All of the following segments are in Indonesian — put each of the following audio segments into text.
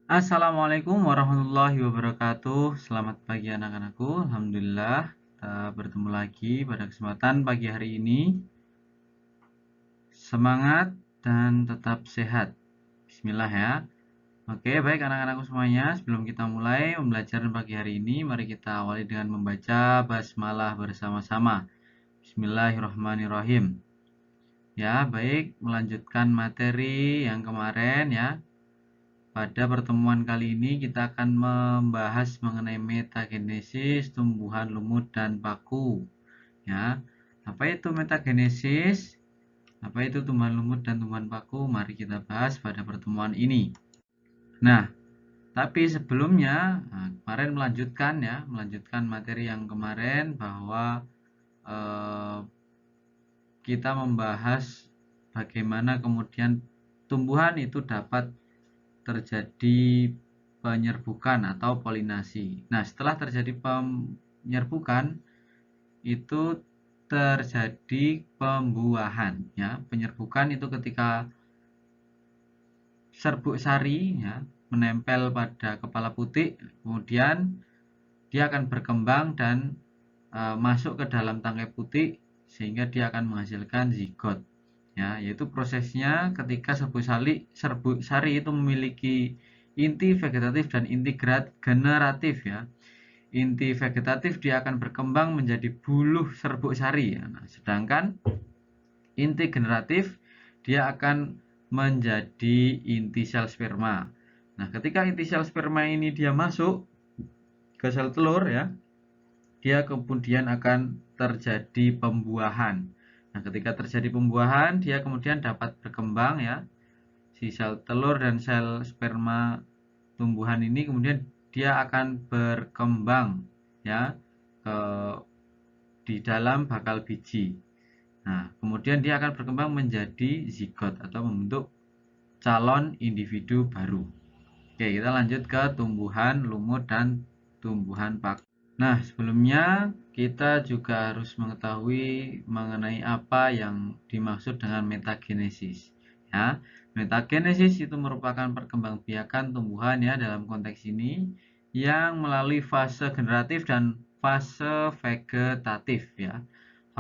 Assalamualaikum warahmatullahi wabarakatuh. Selamat pagi anak-anakku. Alhamdulillah kita bertemu lagi pada kesempatan pagi hari ini. Semangat dan tetap sehat. Bismillah ya. Oke, baik anak-anakku semuanya. Sebelum kita mulai pembelajaran pagi hari ini, mari kita awali dengan membaca basmalah bersama-sama. Bismillahirrahmanirrahim. Ya, baik, melanjutkan materi yang kemarin ya. Pada pertemuan kali ini kita akan membahas mengenai metagenesis tumbuhan lumut dan paku. Ya, apa itu metagenesis? Apa itu tumbuhan lumut dan tumbuhan paku? Mari kita bahas pada pertemuan ini. Nah, tapi sebelumnya, kemarin melanjutkan materi yang kemarin bahwa eh, kita membahas bagaimana kemudian tumbuhan itu dapat terjadi penyerbukan atau polinasi. Nah, setelah terjadi penyerbukan itu terjadi pembuahan ya. Penyerbukan itu ketika serbuk sari ya menempel pada kepala putik, kemudian dia akan berkembang dan masuk ke dalam tangkai putik sehingga dia akan menghasilkan zigot ya, yaitu prosesnya ketika serbuk sari itu memiliki inti vegetatif dan inti generatif ya. Inti vegetatif dia akan berkembang menjadi buluh serbuk sari ya. Nah, sedangkan inti generatif dia akan menjadi inti sel sperma. Nah, ketika inti sel sperma ini dia masuk ke sel telur ya, dia kemudian akan terjadi pembuahan. Nah, ketika terjadi pembuahan, dia kemudian dapat berkembang ya. Si sel telur dan sel sperma tumbuhan ini kemudian dia akan berkembang ya ke di dalam bakal biji. Nah, kemudian dia akan berkembang menjadi zigot atau membentuk calon individu baru. Oke, kita lanjut ke tumbuhan lumut dan tumbuhan paku. Nah, sebelumnya kita juga harus mengetahui mengenai apa yang dimaksud dengan metagenesis. Ya, metagenesis itu merupakan perkembangbiakan tumbuhan ya dalam konteks ini yang melalui fase generatif dan fase vegetatif ya.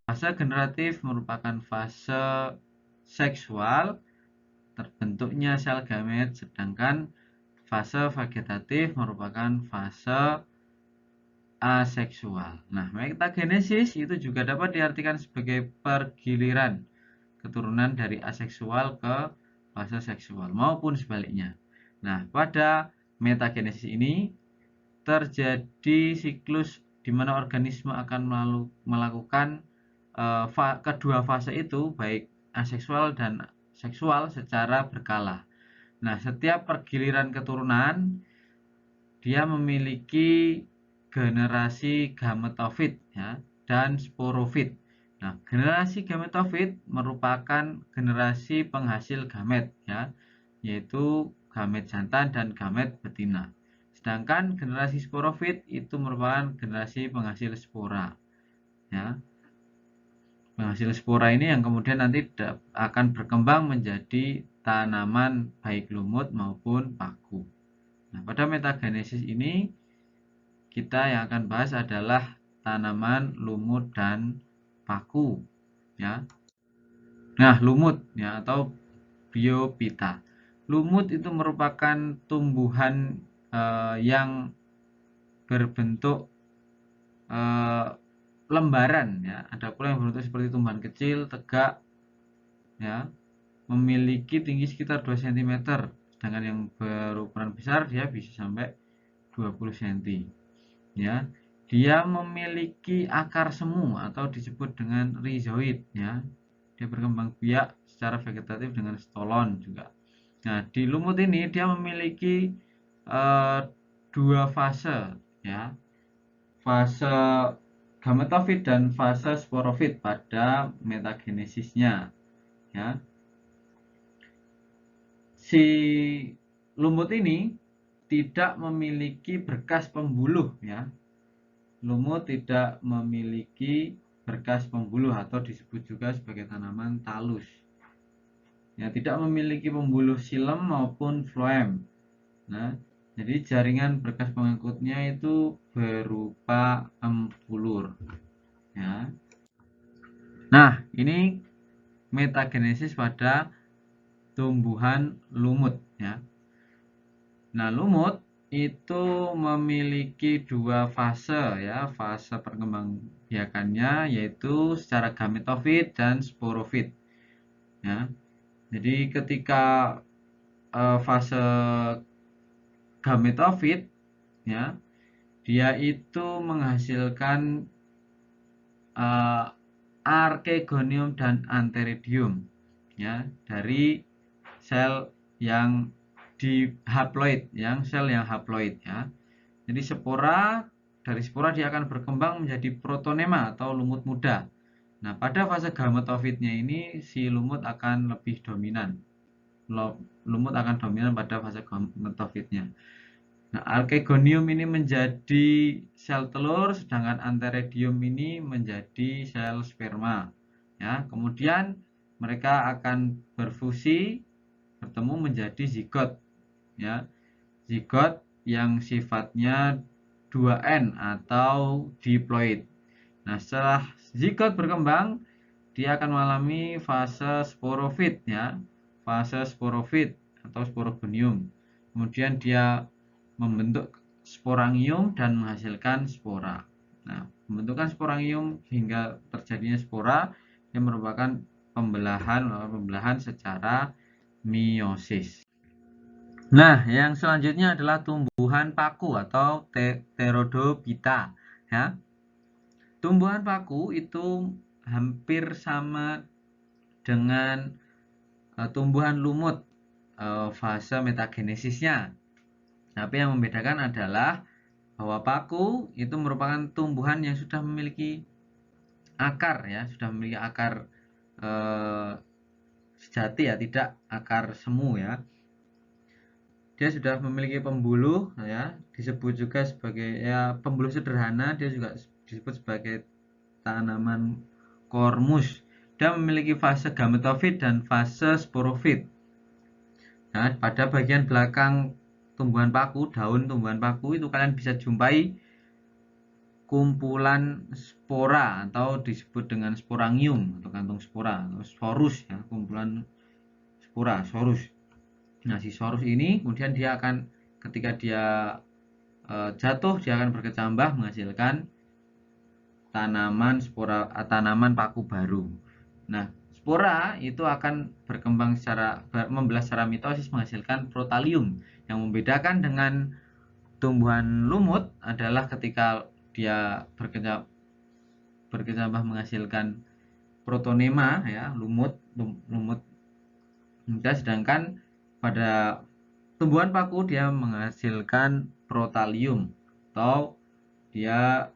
Fase generatif merupakan fase seksual terbentuknya sel gamet, sedangkan fase vegetatif merupakan fase aseksual. Nah, metagenesis itu juga dapat diartikan sebagai pergiliran keturunan dari aseksual ke fase seksual maupun sebaliknya. Nah, pada metagenesis ini terjadi siklus di mana organisme akan melakukan kedua fase itu baik aseksual dan seksual secara berkala. Nah, setiap pergiliran keturunan dia memiliki generasi gametofit ya dan sporofit. Nah, generasi gametofit merupakan generasi penghasil gamet ya, yaitu gamet jantan dan gamet betina. Sedangkan generasi sporofit itu merupakan generasi penghasil spora ya. Penghasil spora ini yang kemudian nanti akan berkembang menjadi tanaman baik lumut maupun paku. Nah, pada metagenesis ini kita yang akan bahas adalah tanaman lumut dan paku ya. Nah, lumut ya atau biopita. Lumut itu merupakan tumbuhan yang berbentuk eh, lembaran ya. Ada pula yang berbentuk seperti tumbuhan kecil, tegak ya, memiliki tinggi sekitar 2 cm. Sedangkan yang berukuran besar dia bisa sampai 20 cm. Ya, dia memiliki akar semu atau disebut dengan rhizoid ya. Dia berkembang biak secara vegetatif dengan stolon juga. Nah, di lumut ini dia memiliki eh, dua fase ya. Fase gametofit dan fase sporofit pada metagenesisnya ya. Si lumut ini tidak memiliki berkas pembuluh ya. Lumut tidak memiliki berkas pembuluh atau disebut juga sebagai tanaman talus. Ya, tidak memiliki pembuluh silem maupun floem. Nah, Jadi jaringan berkas pengikutnya itu berupa empulur ya. Nah, ini metagenesis pada tumbuhan lumut ya. Nah, lumut itu memiliki dua fase ya, fase perkembangbiakannya yaitu secara gametofit dan sporofit ya. Jadi ketika fase gametofit ya, dia itu menghasilkan archegonium dan antheridium ya dari sel yang dihaploid, sel yang haploid ya. Jadi dari spora dia akan berkembang menjadi protonema atau lumut muda. Nah, pada fase gametofitnya ini si lumut akan lebih dominan. Lumut akan dominan pada fase gametofitnya. Nah, archegonium ini menjadi sel telur, sedangkan antheridium ini menjadi sel sperma. Ya, kemudian mereka akan berfusi, bertemu menjadi zigot. Ya, zigot yang sifatnya 2N atau diploid. Nah, setelah zigot berkembang, dia akan mengalami fase sporofit ya, fase sporofit atau sporogonium. Kemudian dia membentuk sporangium dan menghasilkan spora. Nah, pembentukan sporangium hingga terjadinya spora yang merupakan pembelahan secara meiosis. Nah, yang selanjutnya adalah tumbuhan paku atau Pterodobita ya. Tumbuhan paku itu hampir sama dengan tumbuhan lumut fase metagenesisnya. Tapi yang membedakan adalah bahwa paku itu merupakan tumbuhan yang sudah memiliki akar ya, sudah memiliki akar sejati ya, tidak akar semu ya. Dia sudah memiliki pembuluh ya, disebut juga sebagai ya pembuluh sederhana, dia juga disebut sebagai tanaman kormus. Dia memiliki fase gametofit dan fase sporofit. Nah, pada bagian belakang tumbuhan paku, daun tumbuhan paku itu kalian bisa jumpai kumpulan spora atau disebut dengan sporangium atau kantung spora atau sporus ya, kumpulan spora, sorus. Nah, si sorus ini kemudian dia akan ketika dia jatuh dia akan berkecambah menghasilkan tanaman paku baru. Nah, spora itu akan berkembang membelah secara mitosis menghasilkan protalium. Yang membedakan dengan tumbuhan lumut adalah ketika dia berkecambah menghasilkan protonema ya, lumut. Sedangkan pada tumbuhan paku dia menghasilkan protalium atau dia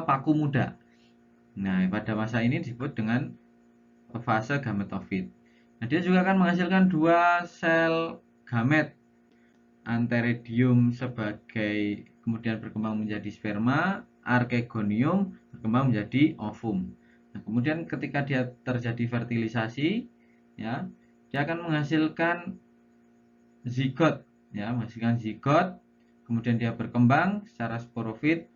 paku muda. Nah, pada masa ini disebut dengan fase gametofit. Nah, dia juga akan menghasilkan dua sel gamet, antheridium sebagai kemudian berkembang menjadi sperma, archegonium berkembang menjadi ovum. Nah, kemudian ketika dia terjadi fertilisasi, ya, dia akan menghasilkan zigot, ya, kemudian dia berkembang secara sporofit,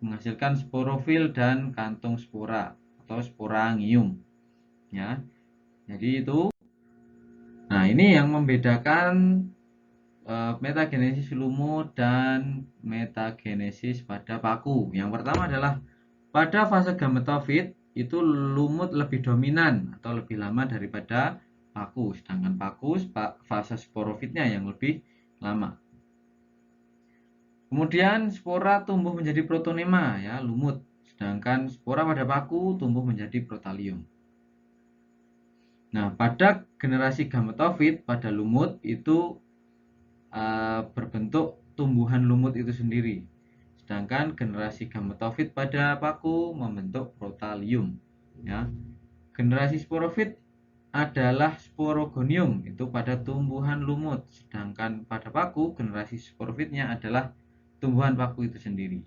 menghasilkan sporofil dan kantung spora atau sporangium, ya. Jadi itu. Nah, ini yang membedakan metagenesis lumut dan metagenesis pada paku. Yang pertama adalah pada fase gametofit itu lumut lebih dominan atau lebih lama daripada paku, sedangkan paku fase sporofitnya yang lebih lama. Kemudian spora tumbuh menjadi protonema ya, lumut, sedangkan spora pada paku tumbuh menjadi protalium. Nah, pada generasi gametofit pada lumut itu berbentuk tumbuhan lumut itu sendiri. Sedangkan generasi gametofit pada paku membentuk protalium. Ya. Generasi sporofit adalah sporogonium itu pada tumbuhan lumut. Sedangkan pada paku generasi sporofitnya adalah tumbuhan paku itu sendiri.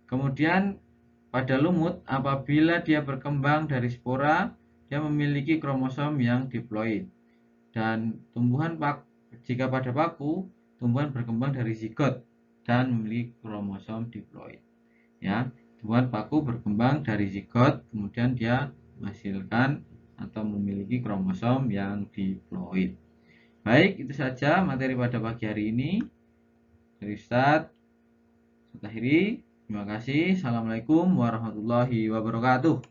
Kemudian pada lumut apabila dia berkembang dari spora dia memiliki kromosom yang diploid. Dan jika pada paku, tumbuhan berkembang dari zigot dan memiliki kromosom diploid. Ya, tumbuhan paku berkembang dari zigot, kemudian dia menghasilkan atau memiliki kromosom yang diploid. Baik, itu saja materi pada pagi hari ini. Dari Ustadz, saya akhiri. Terima kasih. Assalamualaikum warahmatullahi wabarakatuh.